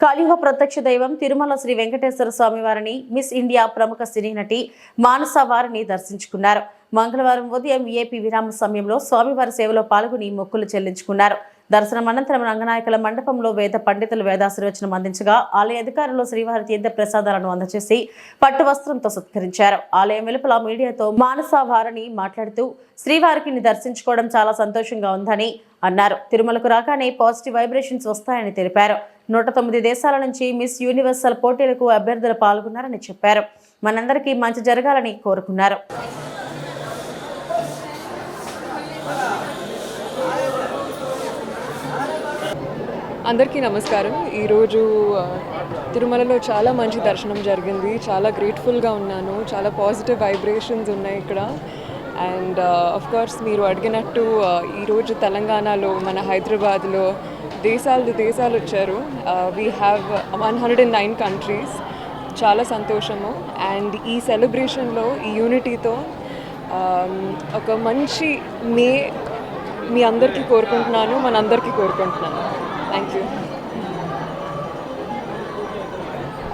కలియుగ ప్రత్యక్ష దైవం తిరుమల శ్రీ వెంకటేశ్వర స్వామి వారిని మిస్ ఇండియా ప్రముఖ సినీ నటి మానస వారిని దర్శించుకున్నారు. మంగళవారం ఉదయం ఏపీ విరామ సమయంలో స్వామివారి సేవలో పాల్గొని మొక్కులు చెల్లించుకున్నారు. దర్శనం అనంతరం రంగనాయకుల మండపంలో వేద పండితులు వేదాశీర్వచనం అందించగా ఆలయ అధికారులు శ్రీవారి తీర్థ ప్రసాదాలను అందజేసి పట్టు వస్త్రంతో సత్కరించారు. ఆలయం వెలుపల మీడియాతో మానస వారిని మాట్లాడుతూ శ్రీవారికి దర్శించుకోవడం చాలా సంతోషంగా ఉందని అన్నారు. తిరుమలకు రాగానే పాజిటివ్ వైబ్రేషన్స్ వస్తాయని తెలిపారు. 109 దేశాల నుంచి మిస్ యూనివర్సల్ పోటీలకు అభ్యర్థులు పాల్గొన్నారని చెప్పారు. మనందరికీ మంచి జరగాలని కోరుకున్నారు. అందరికీ నమస్కారం. ఈరోజు తిరుమలలో చాలా మంచి దర్శనం జరిగింది. చాలా గ్రేట్ఫుల్గా ఉన్నాను. చాలా పాజిటివ్ వైబ్రేషన్స్ ఉన్నాయి ఇక్కడ. అండ్ ఆఫ్ కోర్స్ మీరు అడిగినట్టు ఈరోజు తెలంగాణలో మన హైదరాబాద్లో దేశాలు వచ్చారు. We have 109 countries. చాలా సంతోషము. అండ్ ఈ సెలబ్రేషన్లో ఈ యూనిటీతో ఒక మంచి మీ అందరికీ కోరుకుంటున్నాను, మనందరికీ కోరుకుంటున్నాను. Thank you.